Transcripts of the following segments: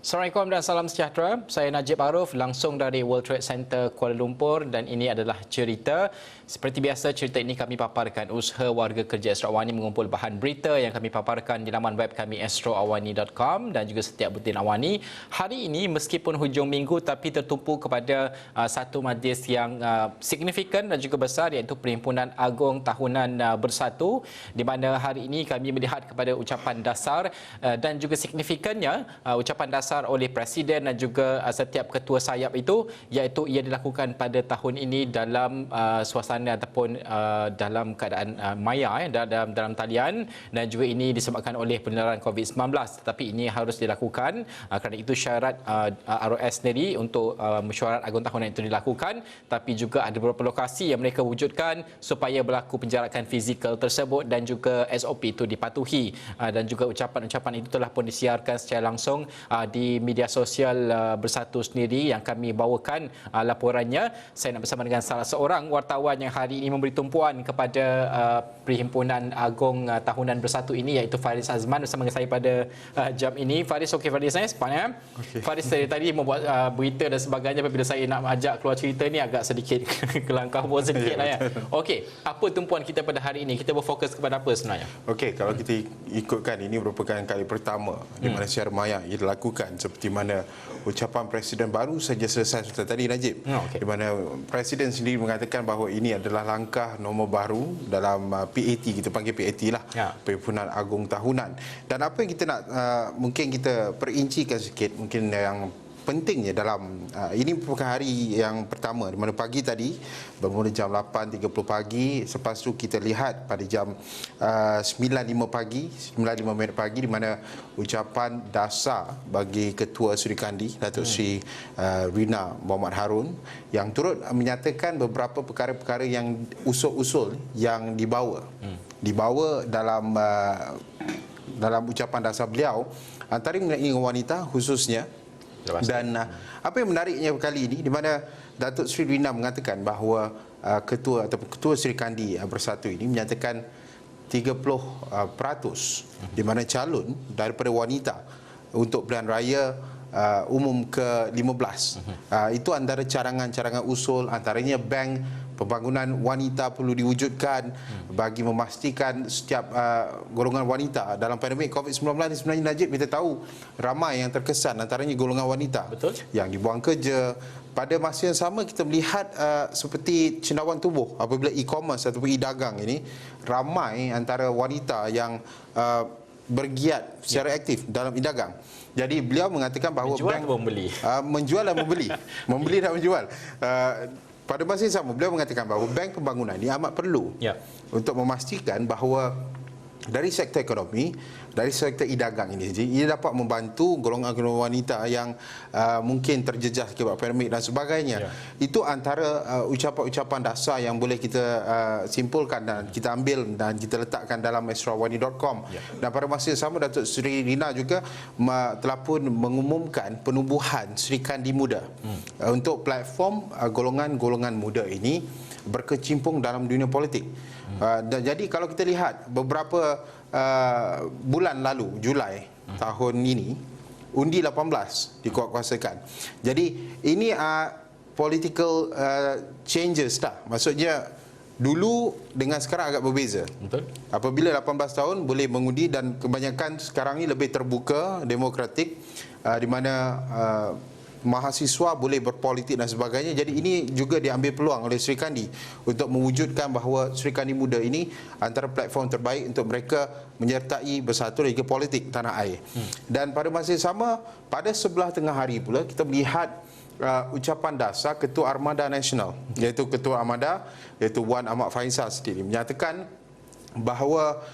Assalamualaikum dan salam sejahtera. Saya Najib Aruf langsung dari World Trade Center Kuala Lumpur dan ini adalah cerita. Seperti biasa, cerita ini kami paparkan usaha warga kerja Astro Awani mengumpul bahan berita yang kami paparkan di laman web kami astroawani.com dan juga Setiabudin Awani. Hari ini meskipun hujung minggu tapi tertumpu kepada satu majlis yang signifikan dan juga besar iaitu Perhimpunan Agung Tahunan Bersatu, di mana hari ini kami melihat kepada ucapan dasar dan juga signifikannya ucapan dasar oleh Presiden dan juga setiap ketua sayap itu, iaitu ia dilakukan pada tahun ini dalam suasana ataupun dalam keadaan maya dalam talian, dan juga ini disebabkan oleh penularan COVID-19, tetapi ini harus dilakukan kerana itu syarat ROS sendiri untuk mesyuarat agung tahunan itu dilakukan, tapi juga ada beberapa lokasi yang mereka wujudkan supaya berlaku penjarakan fizikal tersebut dan juga SOP itu dipatuhi, dan juga ucapan-ucapan itu telah pun disiarkan secara langsung di media sosial Bersatu sendiri yang kami bawakan laporannya. Saya nak bersama dengan salah seorang wartawan yang hari ini memberi tumpuan kepada Perhimpunan Agung Tahunan Bersatu ini, iaitu Faris Azman bersama dengan saya pada jam ini. Faris, okey Faris, sepanjang. Okay. Faris dari tadi membuat berita dan sebagainya, apabila saya nak ajak keluar cerita ni agak sedikit kelangkah pun sedikit lah ya. Okey, apa tumpuan kita pada hari ini? Kita berfokus kepada apa sebenarnya? Okey, kalau kita ikutkan, ini merupakan kali pertama di mana siar maya ia dilakukan, seperti mana ucapan Presiden baru saja selesai tadi, Najib. Di mana Presiden sendiri mengatakan bahawa ini adalah langkah nombor baru dalam PAT, kita panggil PAT lah, Perhimpunan Agung Tahunan. Dan apa yang kita nak mungkin kita perincikan sikit, mungkin yang pentingnya dalam ini merupakan hari yang pertama, di mana pagi tadi bermula jam 8.30 pagi, lepas tu kita lihat pada jam 9.05 pagi di mana ucapan dasar bagi Ketua Seri Kandi Datuk Seri Rina Mohamad Harun yang turut menyatakan beberapa perkara-perkara yang usul-usul yang dibawa dalam ucapan dasar beliau, antara mengenai wanita khususnya. Dan apa yang menariknya kali ini, di mana Datuk Seri Rina mengatakan bahawa Ketua Seri Kandi Bersatu ini menyatakan 30% di mana calon daripada wanita untuk pilihan raya umum ke-15. Itu antara carangan-carangan usul, antaranya bank pembangunan wanita perlu diwujudkan bagi memastikan setiap golongan wanita dalam pandemik COVID-19 ni. Sebenarnya, Najib, kita tahu ramai yang terkesan, antaranya golongan wanita. Betul. Yang dibuang kerja. Pada masa yang sama kita melihat seperti cendawan tubuh apabila e-commerce ataupun e-dagang ini, ramai antara wanita yang bergiat secara aktif dalam e-dagang. Jadi beliau mengatakan bahawa menjual bank membeli. Menjual dan membeli. Membeli dan menjual. Pada masa yang sama beliau mengatakan bahawa bank pembangunan ini amat perlu untuk memastikan bahawa dari sektor ekonomi, dari sektor e-dagang ini, ia dapat membantu golongan-golongan wanita yang mungkin terjejas akibat pandemik dan sebagainya. Itu antara ucapan-ucapan dasar yang boleh kita simpulkan dan kita ambil dan kita letakkan dalam astroawani.com. Dan pada masa yang sama, Datuk Seri Rina juga telah pun mengumumkan penubuhan Seri Kandi Muda untuk platform golongan-golongan muda ini berkecimpung dalam dunia politik. Jadi kalau kita lihat beberapa bulan lalu, Julai tahun ini, undi 18 dikuatkuasakan. Jadi ini political changes lah. Maksudnya dulu dengan sekarang agak berbeza. Betul. Apabila 18 tahun boleh mengundi, dan kebanyakan sekarang ni lebih terbuka, demokratik, di mana mahasiswa boleh berpolitik dan sebagainya. Jadi ini juga diambil peluang oleh Seri Kandi untuk mewujudkan bahawa Seri Kandi Muda ini antara platform terbaik untuk mereka menyertai bersatu dan juga politik tanah air. Dan pada masa yang sama, pada sebelah tengah hari pula kita melihat ucapan dasar Ketua Armada Nasional, iaitu Ketua Armada, iaitu Wan Ahmad Faisal sendiri menyatakan bahawa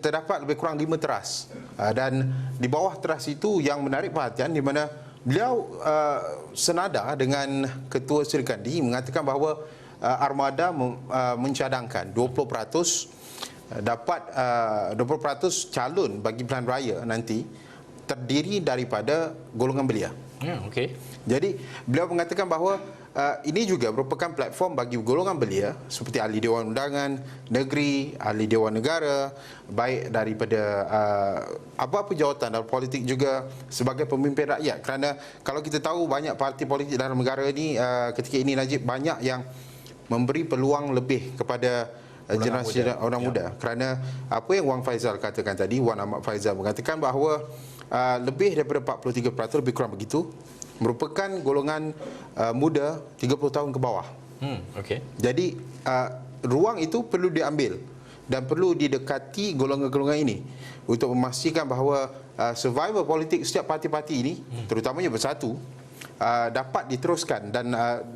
terdapat lebih kurang 5 teras, dan di bawah teras itu yang menarik perhatian, di mana beliau senada dengan Ketua Seri Kandi mengatakan bahawa Armada mencadangkan 20% dapat 20% calon bagi pilihan raya nanti terdiri daripada golongan belia. Jadi beliau mengatakan bahawa ini juga merupakan platform bagi golongan belia seperti ahli Dewan Undangan Negeri, ahli Dewan Negara, baik daripada apa-apa jawatan dalam politik juga sebagai pemimpin rakyat. Kerana kalau kita tahu banyak parti politik dalam negara ini ketika ini, Najib, banyak yang memberi peluang lebih kepada generasi orang muda. Kerana apa yang Wan Faizal katakan tadi, Wan Ahmad Faizal mengatakan bahawa lebih daripada 43%, lebih kurang begitu, merupakan golongan muda 30 tahun ke bawah. Jadi ruang itu perlu diambil dan perlu didekati golongan-golongan ini untuk memastikan bahawa survival politik setiap parti-parti ini, terutamanya Bersatu, dapat diteruskan dan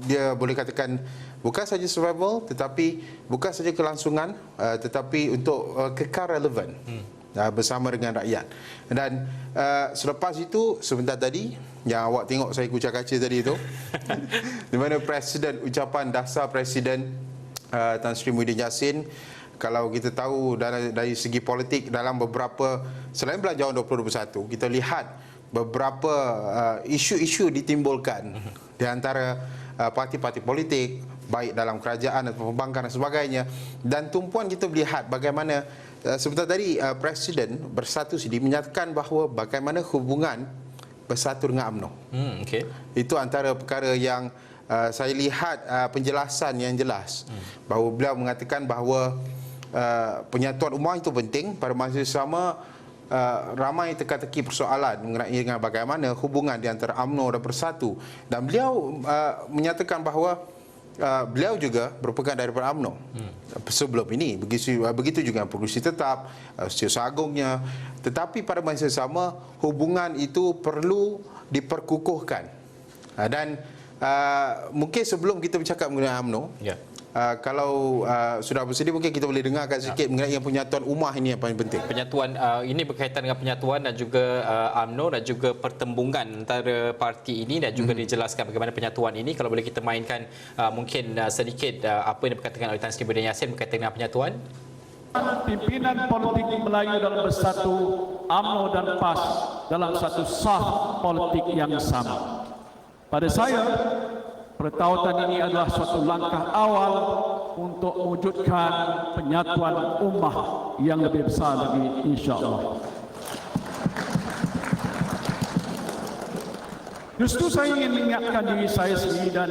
dia boleh katakan bukan saja survival, tetapi bukan saja kelangsungan, tetapi untuk kekal relevan bersama dengan rakyat. Dan selepas itu, sebentar tadi yang awak tengok saya kucak kaca tadi itu di mana Presiden, ucapan dasar Presiden Tan Sri Muhyiddin Yassin, kalau kita tahu dari segi politik dalam beberapa, selain Belanjawan 2021, kita lihat beberapa isu-isu ditimbulkan di antara parti-parti politik, baik dalam kerajaan atau pembangkang dan sebagainya. Dan tumpuan kita melihat bagaimana sebentar tadi Presiden Bersatu sendiri menyatakan bahawa bagaimana hubungan Bersatu dengan UMNO. Itu antara perkara yang saya lihat penjelasan yang jelas bahawa beliau mengatakan bahawa penyatuan ummah itu penting. Pada masa yang sama ramai teka-teki persoalan mengenai dengan bagaimana hubungan di antara UMNO dan Bersatu. Dan beliau menyatakan bahawa beliau juga merupakan daripada UMNO sebelum ini, begitu juga Pengerusi Tetap, Setiausaha Agungnya. Tetapi pada masa yang sama hubungan itu perlu diperkukuhkan. Dan mungkin sebelum kita bercakap mengenai UMNO, kalau sudah bersedia, mungkin kita boleh dengarkan sedikit mengenai yang penyatuan ummah ini yang paling penting. Penyatuan ini berkaitan dengan penyatuan dan juga UMNO dan juga pertembungan antara parti ini, dan juga dijelaskan bagaimana penyatuan ini. Kalau boleh kita mainkan mungkin sedikit apa yang diperkatakan oleh Tan Sri Muhyiddin Yassin berkaitan dengan penyatuan. Pimpinan politik Melayu dalam Bersatu, UMNO dan PAS dalam satu saf politik yang sama. Pada saya, pertautan ini adalah suatu langkah awal untuk mewujudkan penyatuan ummah yang lebih besar lagi, insya-Allah. Justru saya ingin mengingatkan diri saya sendiri dan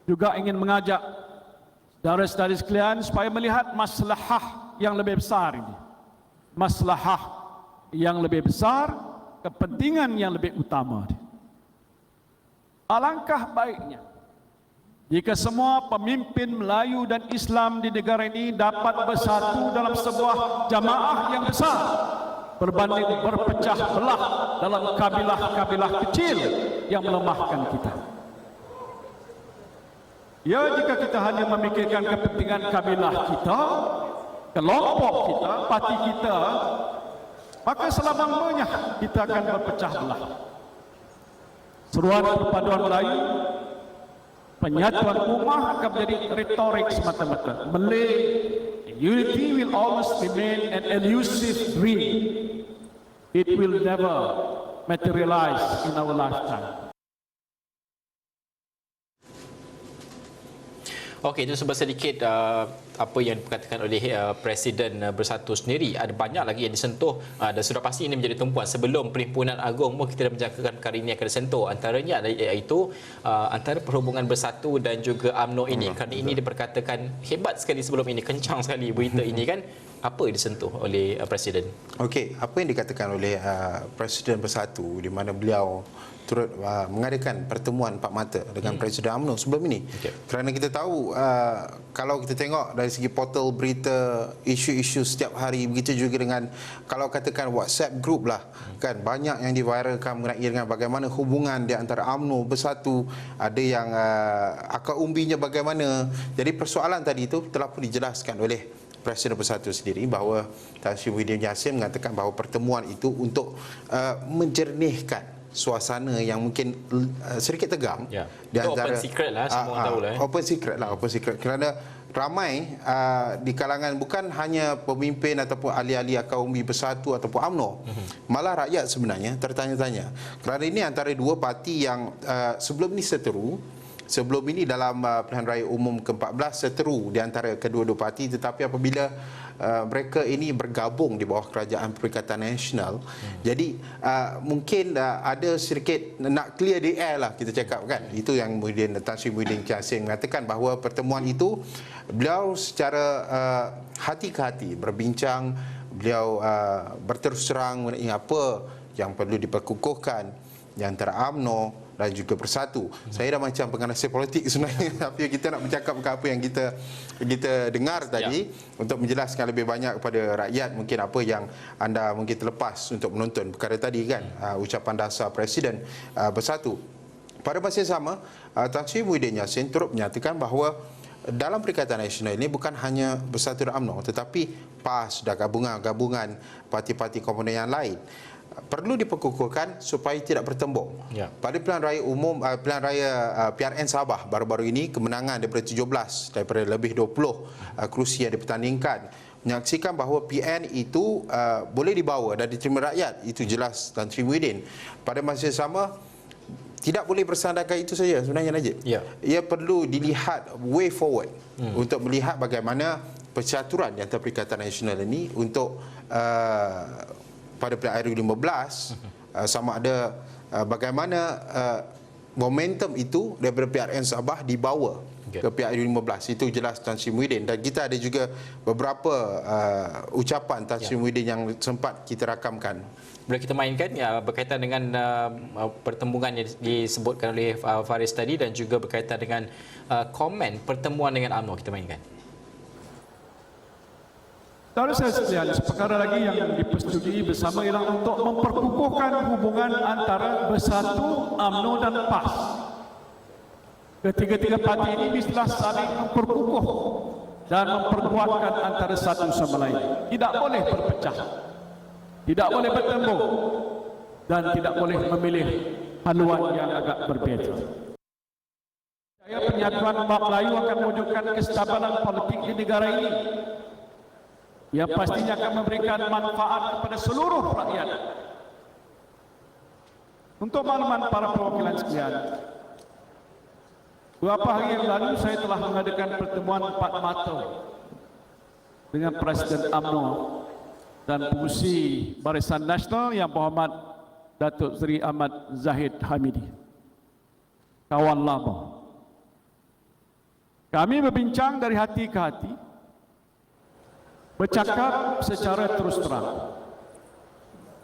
juga ingin mengajak saudara-saudari sekalian supaya melihat maslahah yang lebih besar ini. Maslahah yang lebih besar, kepentingan yang lebih utama. Alangkah baiknya jika semua pemimpin Melayu dan Islam di negara ini dapat bersatu dalam sebuah jamaah yang besar berbanding berpecah belah dalam kabilah-kabilah kecil yang melemahkan kita. Ya, jika kita hanya memikirkan kepentingan kabilah kita, kelompok kita, parti kita, maka selama-lamanya kita akan berpecah belah. Seruan perpaduan Melayu, penyatuan ummah akan menjadi retorik semata-mata. Malay unity will always remain an elusive dream. It will never materialize in our lifetime. Okey, itu sebab sedikit apa yang diperkatakan oleh Presiden Bersatu sendiri. Ada banyak lagi yang disentuh dan sudah pasti ini menjadi tumpuan. Sebelum Perhimpunan Agung pun kita dah menjangkakan perkara ini akan disentuh. Antaranya iaitu antara perhubungan Bersatu dan juga UMNO ini. Kerana ini diperkatakan hebat sekali sebelum ini, kencang sekali berita ini kan. Apa yang disentuh oleh Presiden? Okey, apa yang dikatakan oleh Presiden Bersatu di mana beliau turut mengadakan pertemuan empat mata dengan Presiden UMNO sebelum ini. Kerana kita tahu kalau kita tengok dari segi portal berita, isu-isu setiap hari, begitu juga dengan kalau katakan WhatsApp group lah, kan banyak yang diviralkan mengenai dengan bagaimana hubungan di antara UMNO Bersatu, ada yang akar umbinya bagaimana. Jadi persoalan tadi itu telah pun dijelaskan oleh Presiden Bersatu sendiri bahawa Tan Sri Muhyiddin Yassin mengatakan bahawa pertemuan itu untuk menjernihkan suasana yang mungkin sedikit tegang di antara open secret lah, semua orang tahu lah. Open secret kerana ramai di kalangan bukan hanya pemimpin ataupun ahli-ahli akar umbi Bersatu ataupun UMNO, malah rakyat sebenarnya tertanya-tanya kerana ini antara dua parti yang sebelum ni seteru sebelum ini dalam pilihan raya umum ke-14 seteru di antara kedua-dua parti, tetapi apabila mereka ini bergabung di bawah Kerajaan Perikatan Nasional, jadi mungkin ada sedikit nak clear the air lah, kita cakap kan. Itu yang kemudian Tan Sri Muhyiddin Yassin mengatakan bahawa pertemuan itu beliau secara hati ke hati berbincang, beliau berterus terang mengenai apa yang perlu diperkukuhkan di antara UMNO dan juga Bersatu. Saya dah macam penganasir politik sebenarnya, tapi kita nak bercakap apa yang kita dengar tadi untuk menjelaskan lebih banyak kepada rakyat mungkin apa yang anda mungkin terlepas untuk menonton perkara tadi kan, ucapan dasar Presiden Bersatu. Pada masa yang sama, Tan Sri Muhyiddin Yassin turut menyatakan bahawa dalam Perikatan Nasional ini bukan hanya Bersatu dan UMNO, tetapi PAS dan gabungan parti-parti komponen yang lain perlu diperkukuhkan supaya tidak bertembung. Pada pilihan raya umum, pilihan raya PRN Sabah baru-baru ini, kemenangan daripada 17 daripada lebih 20 kerusi yang dipertandingkan menyaksikan bahawa PN itu boleh dibawa dan diterima rakyat. Itu jelas Tan Sri Muhyiddin. Pada masa yang sama, tidak boleh bersandarkan itu saja sebenarnya, Najib. Ia perlu dilihat way forward untuk melihat bagaimana percaturan di antara Perikatan Nasional ini untuk pada pilihan 2015 sama ada bagaimana momentum itu daripada PRN Sabah dibawa ke pihak 2015. Itu jelas Tan Sri Muhyiddin, dan kita ada juga beberapa ucapan Tan Sri Muhyiddin yang sempat kita rakamkan. Boleh kita mainkan berkaitan dengan pertembungan yang disebutkan oleh Faris tadi dan juga berkaitan dengan komen pertemuan dengan UMNO. Kita mainkan. Saudara saya sekalian, perkara lagi yang dipersetujui bersama ialah untuk memperkukuhkan hubungan antara Bersatu, UMNO dan PAS. Ketiga-tiga parti ini mestilah saling memperkukuh dan memperkuatkan antara satu sama lain. Tidak boleh berpecah, tidak boleh bertembung, dan tidak boleh memilih haluan yang agak berbeza. Saya penyatuan umat Melayu akan mewujudkan kestabilan politik di negara ini, yang pastinya akan memberikan manfaat kepada seluruh rakyat. Untuk makluman para perwakilan sekalian, beberapa hari yang lalu saya telah mengadakan pertemuan empat mata dengan Presiden UMNO dan Pengerusi Barisan Nasional Yang Berhormat Datuk Seri Ahmad Zahid Hamidi, kawan lama. Kami berbincang dari hati ke hati, bercakap secara terus terang.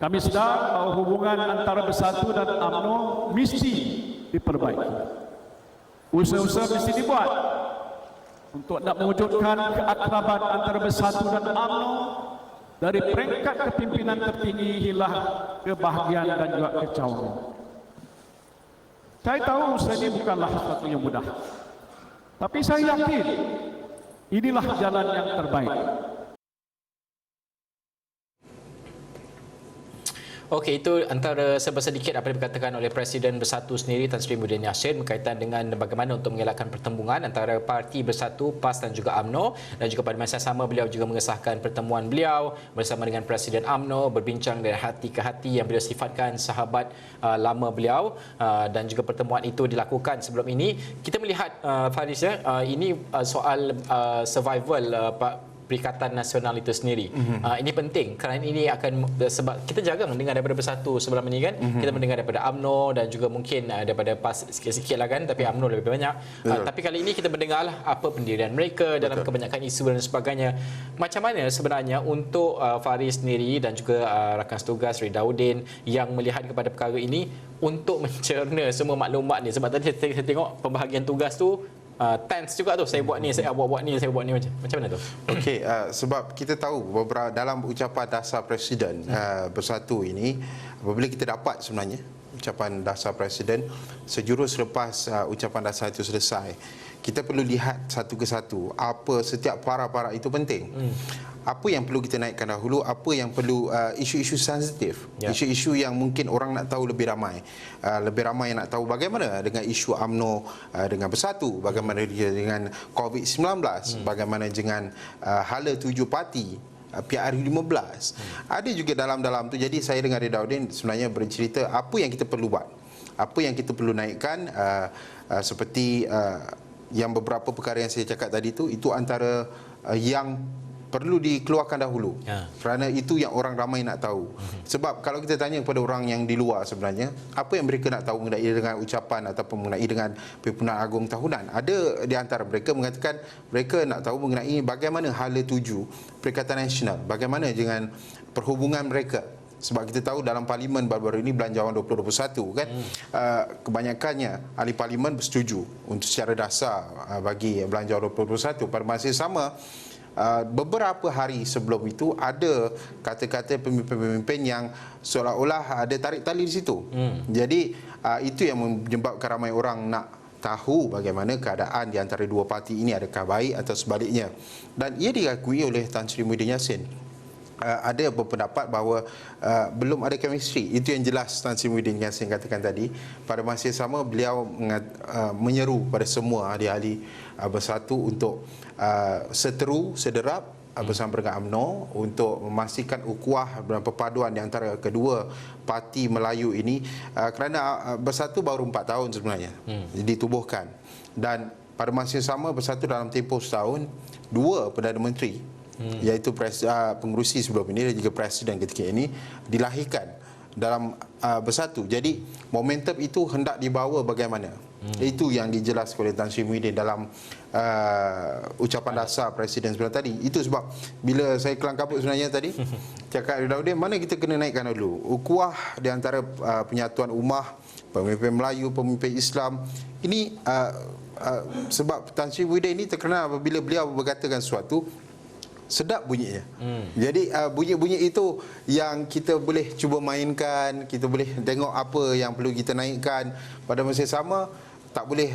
Kami sedar bahawa hubungan antara Bersatu dan UMNO mesti diperbaiki. Usaha-usaha mesti dibuat untuk nak mewujudkan keakraban antara Bersatu dan UMNO dari peringkat kepimpinan tertinggi hingga ke bahagian dan juga kecawangan. Saya tahu usaha ini bukanlah sesuatu yang mudah, tapi saya yakin inilah jalan yang terbaik. Okey, itu antara sedikit apa yang dikatakan oleh Presiden Bersatu sendiri, Tan Sri Muhyiddin Yassin, berkaitan dengan bagaimana untuk mengelakkan pertembungan antara Parti Bersatu, PAS dan juga UMNO. Dan juga pada masa yang sama beliau juga mengesahkan pertemuan beliau bersama dengan Presiden UMNO, berbincang dari hati ke hati yang beliau sifatkan sahabat lama beliau, dan juga pertemuan itu dilakukan sebelum ini. Kita melihat Faris, ini soal survival Perikatan Nasional itu sendiri. Ini penting kerana ini akan, sebab kita jarang dengar daripada Bersatu sebelum ini kan. Kita mendengar daripada UMNO dan juga mungkin daripada PAS sikit-sikit lah kan, tapi UMNO lebih banyak. Tapi kali ini kita mendengarlah apa pendirian mereka dalam kebanyakan isu dan sebagainya. Macam mana sebenarnya untuk Faris sendiri dan juga rakan setugas Ridauddin yang melihat kepada perkara ini untuk mencerna semua maklumat ni, sebab tadi saya tengok pembahagian tugas tu tense juga tu, saya buat ni, saya buat ni, saya buat ni, macam mana tu? Okey, sebab kita tahu beberapa dalam ucapan dasar Presiden Bersatu ini, apabila kita dapat sebenarnya ucapan dasar Presiden, sejurus selepas ucapan dasar itu selesai, kita perlu lihat satu ke satu apa setiap para-para itu penting. Apa yang perlu kita naikkan dahulu, apa yang perlu isu-isu sensitif, isu-isu yang mungkin orang nak tahu lebih ramai. Lebih ramai yang nak tahu bagaimana dengan isu UMNO dengan Bersatu, bagaimana dengan COVID-19, bagaimana dengan hala 7 parti PRU15. Ada juga dalam tu. Jadi saya dengan Ridauddin sebenarnya bercerita apa yang kita perlu buat, apa yang kita perlu naikkan seperti yang beberapa perkara yang saya cakap tadi itu antara yang perlu dikeluarkan dahulu. Kerana itu yang orang ramai nak tahu. Sebab kalau kita tanya kepada orang yang di luar sebenarnya, apa yang mereka nak tahu mengenai dengan ucapan ataupun mengenai dengan Perhimpunan Agong Tahunan, ada di antara mereka mengatakan mereka nak tahu mengenai bagaimana hala tuju Perikatan Nasional, bagaimana dengan perhubungan mereka. Sebab kita tahu dalam Parlimen baru-baru ini Belanjawan 2021 kan, kebanyakannya ahli Parlimen bersetuju untuk secara dasar bagi Belanjawan 2021. Pada masa yang sama, beberapa hari sebelum itu ada kata-kata pemimpin-pemimpin yang seolah-olah ada tarik tali di situ. Jadi itu yang menyebabkan ramai orang nak tahu bagaimana keadaan di antara dua parti ini, adakah baik atau sebaliknya. Dan ia diakui oleh Tan Sri Muhyiddin Yassin. Ada berpendapat bahawa belum ada chemistry. Itu yang jelas Tan Sri Muhyiddin Yassin katakan tadi. Pada masa yang sama beliau menyeru pada semua ahli-ahli bersatu untuk seteru, sederap bersama dengan UMNO untuk memastikan ukhuwah dan perpaduan di antara kedua parti Melayu ini, kerana bersatu baru 4 tahun sebenarnya ditubuhkan. Dan pada masa yang sama bersatu dalam tempoh setahun, 2 Perdana Menteri iaitu pengerusi sebelum ini dan juga Presiden ketika ini dilahirkan dalam bersatu. Jadi momentum itu hendak dibawa bagaimana? Itu yang dijelaskan oleh Tan Sri Muhyiddin dalam ucapan dasar Presiden sebelah tadi. Itu sebab bila saya kelang kabut sebenarnya tadi cakap Ridauddin, mana kita kena naikkan dulu ukhuwah di antara penyatuan ummah, pemimpin Melayu, pemimpin Islam. Ini sebab Tan Sri Muhyiddin ini terkenal apabila beliau berkatakan sesuatu sedap bunyinya. Jadi bunyi-bunyi itu yang kita boleh cuba mainkan, kita boleh tengok apa yang perlu kita naikkan. Pada masa yang sama tak boleh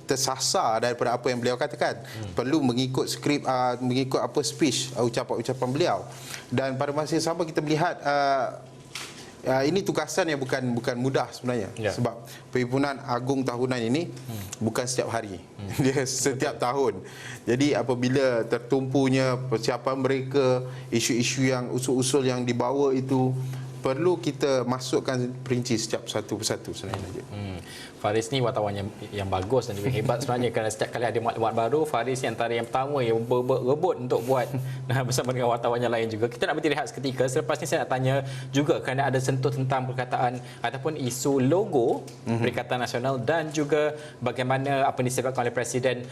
tersasar daripada apa yang beliau katakan. Perlu mengikut skrip, mengikut apa speech, ucapan-ucapan beliau. Dan pada masa yang sama kita melihat ini tugasan yang bukan mudah sebenarnya. Sebab Perhimpunan Agong Tahunan ini bukan setiap hari. Dia setiap tahun. Jadi apabila tertumpunya persiapan mereka, isu-isu yang usul-usul yang dibawa itu perlu kita masukkan perinci setiap satu persatu sebenarnya. Faris ni wartawan yang bagus dan juga hebat sebenarnya, kerana setiap kali ada maklumat baru, Faris yang antara yang pertama yang berebut untuk buat bersama dengan wartawan yang lain juga. Kita nak berhenti rehat seketika. Selepas ni saya nak tanya juga kerana ada sentuh tentang perkataan ataupun isu logo Perikatan Nasional dan juga bagaimana apa yang disebutkan oleh Presiden,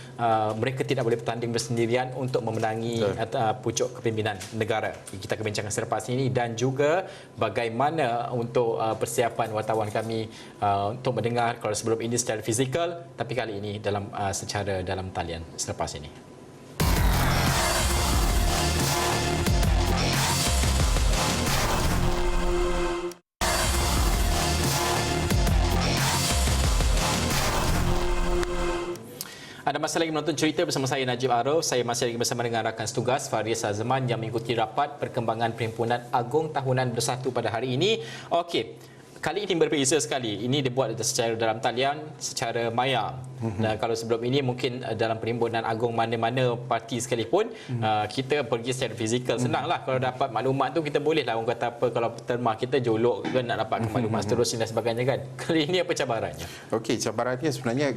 mereka tidak boleh bertanding bersendirian untuk memenangi pucuk kepimpinan negara. Kita akan bincangkan selepas ini, dan juga bagaimana untuk persiapan wartawan kami untuk mendengar kalau sebelum ini secara fizikal, tapi kali ini secara dalam talian selepas ini. Anda masih lagi menonton Cerita bersama saya Najib Arif. Saya masih lagi bersama dengan rakan setugas Faris Azman yang mengikuti rapat perkembangan Perhimpunan Agong Tahunan Bersatu pada hari ini. Okey, kali ini berbeza sekali. Ini dibuat secara dalam talian, secara maya. Dan kalau sebelum ini mungkin dalam Perhimpunan Agong mana-mana parti sekalipun, kita pergi secara fizikal. Senanglah kalau dapat maklumat tu, kita bolehlah orang kata apa, kalau termah kita jolok kan nak dapat maklumat seterusnya dan sebagainya kan. Kali ini apa cabarannya? Okey, cabarannya sebenarnya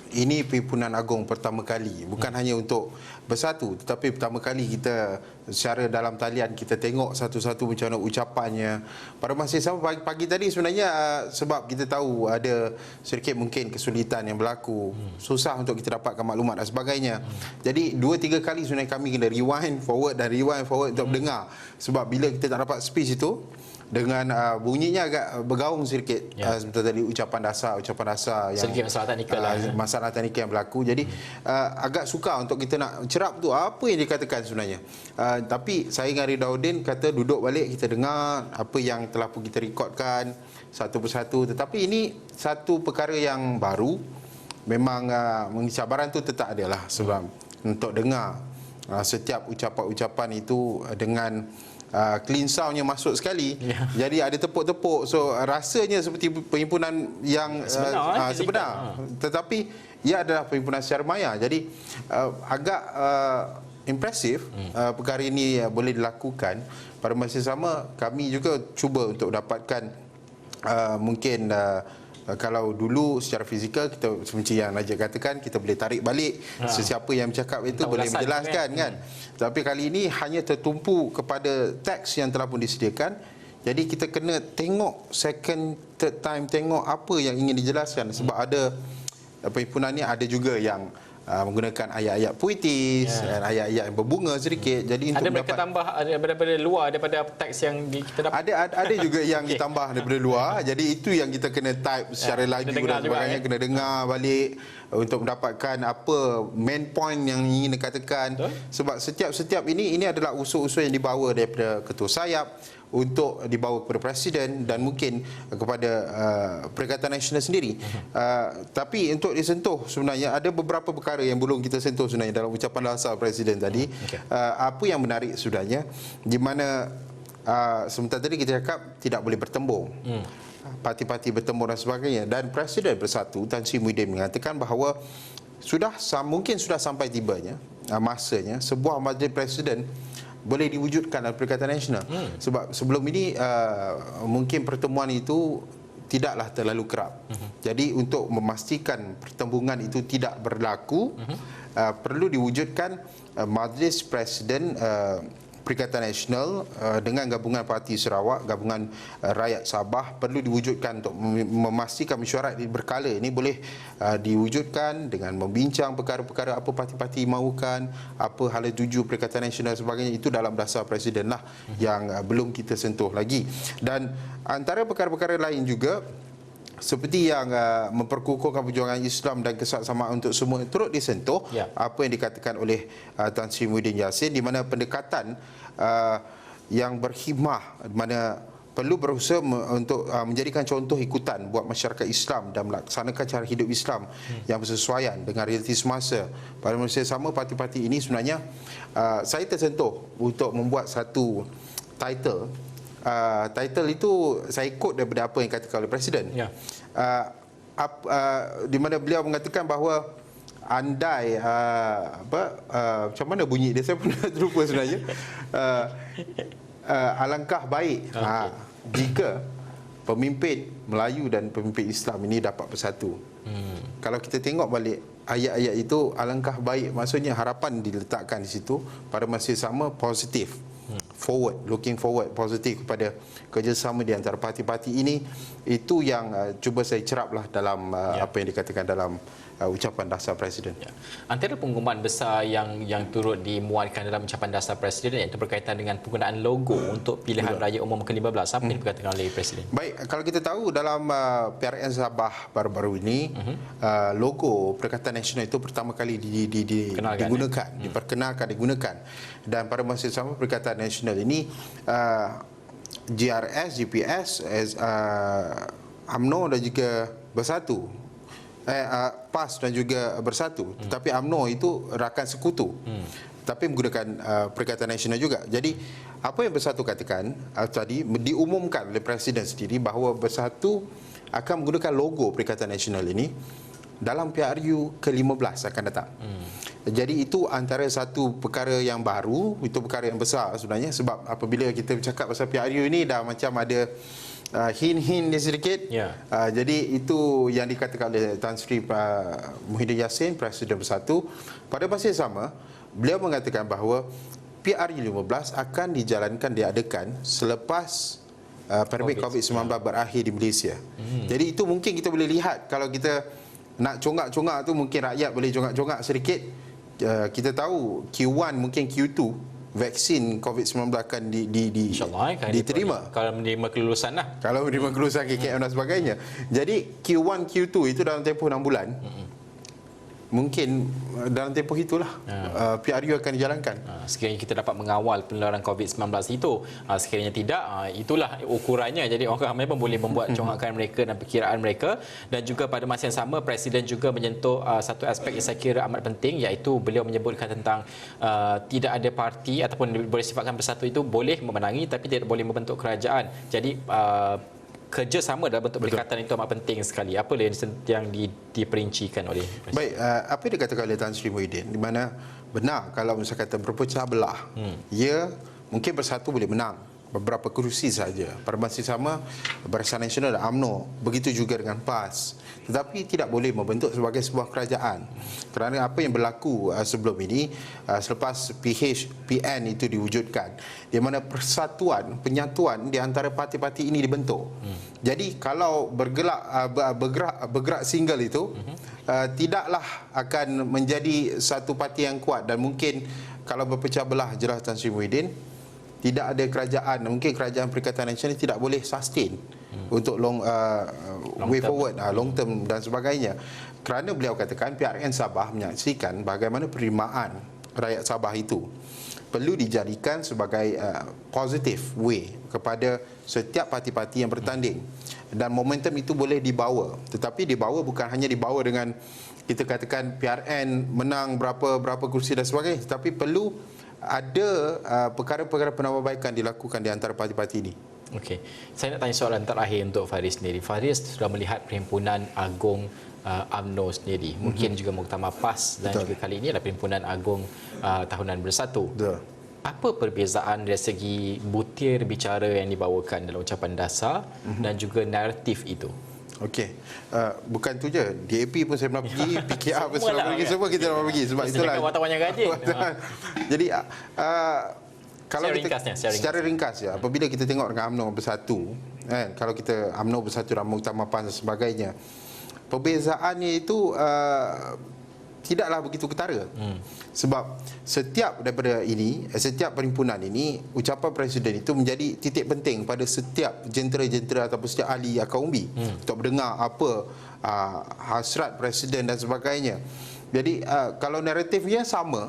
ini Perhimpunan Agong pertama kali, bukan hanya untuk bersatu, tetapi pertama kali kita secara dalam talian kita tengok satu-satu macam mana ucapannya. Pada masa yang sama pagi tadi sebenarnya sebab kita tahu ada sedikit mungkin kesulitan yang berlaku, susah untuk kita dapatkan maklumat dan sebagainya. Jadi 2-3 kali sebenarnya kami kena rewind forward untuk mendengar, sebab bila kita tak dapat speech itu dengan bunyinya agak bergaung sedikit, seperti tadi ucapan dasar yang sedikit masalah teknikal yang berlaku. Jadi agak sukar untuk kita nak cerap tu apa yang dikatakan sebenarnya. Tapi saya dengan Ridauddin kata duduk balik, kita dengar apa yang telah pun kita rekodkan satu persatu. Tetapi ini satu perkara yang baru. Memang cabaran tu tetap ada lah, sebab untuk dengar setiap ucapan-ucapan itu dengan clean soundnya masuk sekali. Jadi ada tepuk-tepuk, so rasanya seperti perhimpunan yang sebenar. Tetapi ia adalah perhimpunan secara maya. Jadi agak impresif perkara ini boleh dilakukan. Pada masa sama kami juga cuba untuk dapatkan mungkin kalau dulu secara fizikal kita seperti yang Najib katakan, kita boleh tarik balik sesiapa yang bercakap itu boleh menjelaskan kan. Tapi kali ini hanya tertumpu kepada teks yang telah pun disediakan. Jadi kita kena tengok second, third time, tengok apa yang ingin dijelaskan. Sebab ada perhimpunan ni ada juga yang menggunakan ayat-ayat puitis, ayat-ayat yang berbunga sedikit. Jadi ada mereka tambah daripada luar daripada teks yang kita dapat. Ada juga yang ditambah daripada luar. Jadi itu yang kita kena type secara laju dan sebagainya, kena dengar balik untuk mendapatkan apa main point yang ingin dikatakan. Sebab setiap ini adalah usul-usul yang dibawa daripada ketua SAYAP untuk dibawa kepada Presiden dan mungkin kepada Perikatan Nasional sendiri. Tapi untuk disentuh sebenarnya ada beberapa perkara yang belum kita sentuh sebenarnya dalam ucapan dasar Presiden tadi. Apa yang menarik sebenarnya, di mana sebentar tadi kita cakap tidak boleh bertembung. Parti-parti bertembung dan sebagainya. Dan Presiden Bersatu Tan Sri Muhyiddin mengatakan bahawa mungkin sudah sampai tibanya masanya sebuah majlis Presiden boleh diwujudkan dalam Perikatan Nasional. Sebab sebelum ini mungkin pertemuan itu tidaklah terlalu kerap. Jadi untuk memastikan pertembungan itu tidak berlaku, perlu diwujudkan majlis Presiden Perikatan Nasional dengan gabungan Parti Sarawak, gabungan rakyat Sabah, perlu diwujudkan untuk memastikan mesyuarat berkala ini boleh diwujudkan dengan membincang perkara-perkara apa parti-parti mahukan, apa hala tuju Perikatan Nasional dan sebagainya. Itu dalam dasar Presiden lah yang belum kita sentuh lagi. Dan antara perkara-perkara lain juga seperti yang memperkukuhkan perjuangan Islam dan kesamaan untuk semua turut disentuh, apa yang dikatakan oleh Tan Sri Muhyiddin Yassin, di mana pendekatan yang berkhidmah, di mana perlu berusaha untuk menjadikan contoh ikutan buat masyarakat Islam dan melaksanakan cara hidup Islam yang bersesuaian dengan realiti semasa. Pada masa yang sama, parti-parti ini sebenarnya saya tersentuh untuk membuat satu title. Title itu saya quote daripada apa yang dikatakan oleh Presiden. Di mana beliau mengatakan bahawa andai macam mana bunyi dia, saya pun terlupa sebenarnya. Alangkah baik jika pemimpin Melayu dan pemimpin Islam ini dapat bersatu. Kalau kita tengok balik ayat-ayat itu, alangkah baik maksudnya harapan diletakkan di situ. Pada masa yang sama positif, looking forward, positif kepada kerjasama di antara parti-parti ini. Itu yang cuba saya ceraplah dalam apa yang dikatakan dalam ucapan dasar Presiden. Antara pengumuman besar yang turut dimuatkan dalam ucapan dasar Presiden iaitu berkaitan dengan penggunaan logo untuk pilihan raya umum ke-15. Apa yang dikatakan oleh Presiden? Baik, kalau kita tahu dalam PRN Sabah baru-baru ini, logo Perikatan Nasional itu pertama kali digunakan. Dan pada masa yang sama, Perikatan Nasional ini GRS, GPS, UMNO dan juga Bersatu, PAS dan juga Bersatu. Tetapi UMNO itu rakan sekutu, tapi menggunakan Perikatan Nasional juga. Jadi apa yang Bersatu katakan tadi diumumkan oleh Presiden sendiri bahawa Bersatu akan menggunakan logo Perikatan Nasional ini dalam PRU ke-15 akan datang. Jadi itu antara satu perkara yang baru, itu perkara yang besar sebenarnya, sebab apabila kita bercakap pasal PRU ini dah macam ada hint-hint dia sedikit. Jadi itu yang dikatakan oleh Tan Sri Muhyiddin Yassin, Presiden Bersatu. Pada masa yang sama, beliau mengatakan bahawa PRU 15 akan diadakan selepas pandemik COVID-19 berakhir di Malaysia. Jadi itu mungkin kita boleh lihat, kalau kita nak congak-congak tu mungkin rakyat boleh congak-congak sedikit. Kita tahu Q1 mungkin Q2 vaksin COVID-19 akan InsyaAllah diterima. Kalau menerima kelulusan lah. Kalau menerima kelulusan KKM dan sebagainya. Jadi Q1, Q2 itu dalam tempoh 6 bulan. Mungkin dalam tempoh itulah PRU akan dijalankan. Sekiranya kita dapat mengawal penularan COVID-19 itu, sekiranya tidak, itulah ukurannya. Jadi orang ramai pun boleh membuat conghakan mereka dan perkiraan mereka. Dan juga pada masa yang sama, Presiden juga menyentuh satu aspek yang saya kira amat penting, iaitu beliau menyebutkan tentang tidak ada parti ataupun bersifatkan Bersatu itu boleh memenangi tapi tidak boleh membentuk kerajaan. Jadi kerjasama dalam bentuk perikatan itu amat penting sekali. Apa yang diperincikan oleh Presiden? Baik, apa yang dikatakan oleh Tan Sri Muhyiddin, di mana benar kalau misalnya kata berpecah belah, ya mungkin Bersatu boleh menang beberapa kerusi saja. Pada masa sama, Barisan Nasional dan UMNO, begitu juga dengan PAS. Tetapi tidak boleh membentuk sebagai sebuah kerajaan. Kerana apa yang berlaku sebelum ini, selepas PN itu diwujudkan, di mana persatuan, penyatuan di antara parti-parti ini dibentuk. Jadi kalau bergerak single itu, tidaklah akan menjadi satu parti yang kuat, dan mungkin kalau berpecah belah jelas Tan Sri Muhyiddin, tidak ada kerajaan, mungkin kerajaan Perikatan Nasional tidak boleh sustain untuk way forward, long term dan sebagainya. Kerana beliau katakan PRN Sabah menyaksikan bagaimana penerimaan rakyat Sabah itu perlu dijadikan sebagai positive way kepada setiap parti-parti yang bertanding, dan momentum itu boleh dibawa, tetapi dibawa bukan hanya dibawa dengan kita katakan PRN menang berapa kursi dan sebagainya, tetapi perlu ada perkara-perkara penambahbaikan dilakukan di antara parti-parti ini. Okey, saya nak tanya soalan terakhir untuk Faris sendiri. Faris sudah melihat Perhimpunan Agung UMNO sendiri, mungkin juga Muktamar PAS, dan juga kali ini adalah Perhimpunan Agung Tahunan Bersatu. Betul. Apa perbezaan dari segi butir bicara yang dibawakan dalam ucapan dasar dan juga naratif itu? Okey, bukan tu je, DAP pun saya pernah pergi, PKR pun saya pernah pergi, semua kita pernah pergi. Sebab itulah wartawan yang rajin. Jadi kalau secara ringkas ya, apabila kita tengok dengan UMNO Bersatu, kalau kita UMNO Bersatu dalam Muktamar PAS dan sebagainya, perbezaannya itu tidaklah begitu ketara. Sebab setiap perhimpunan ini, ucapan Presiden itu menjadi titik penting pada setiap jentera-jentera ataupun setiap ahli akar umbi untuk mendengar apa hasrat Presiden dan sebagainya. Jadi kalau naratifnya sama,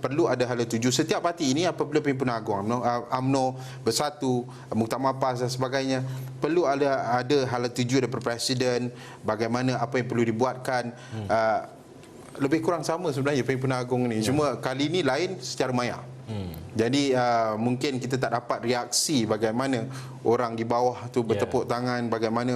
perlu ada hala tuju. Setiap parti ini apabila Perhimpunan Agung UMNO Bersatu, Muktamar PAS dan sebagainya, perlu ada hala tuju daripada Presiden, bagaimana apa yang perlu dibuatkan. Lebih kurang sama sebenarnya Perhimpunan Agung ni, cuma kali ini lain secara maya. Jadi mungkin kita tak dapat reaksi bagaimana orang di bawah tu bertepuk tangan, bagaimana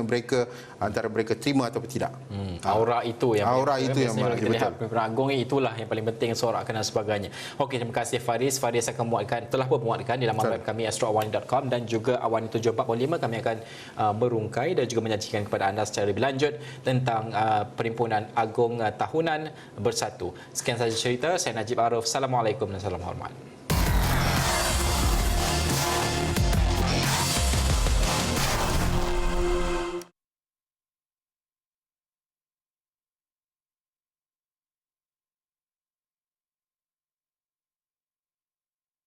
antara mereka terima ataupun tidak. Aura itu yang kita lihat Perhimpunan Agung itulah yang paling penting, sorakan dan sebagainya. Okey, terima kasih Faris. Faris akan telah pun muatkan di laman web kami astroawani.com, dan juga Awani 745 kami akan berungkai dan juga menyajikan kepada anda secara lebih lanjut tentang Perhimpunan Agung Tahunan Bersatu. Sekian sahaja cerita. Saya Najib Arif. Assalamualaikum dan salam hormat.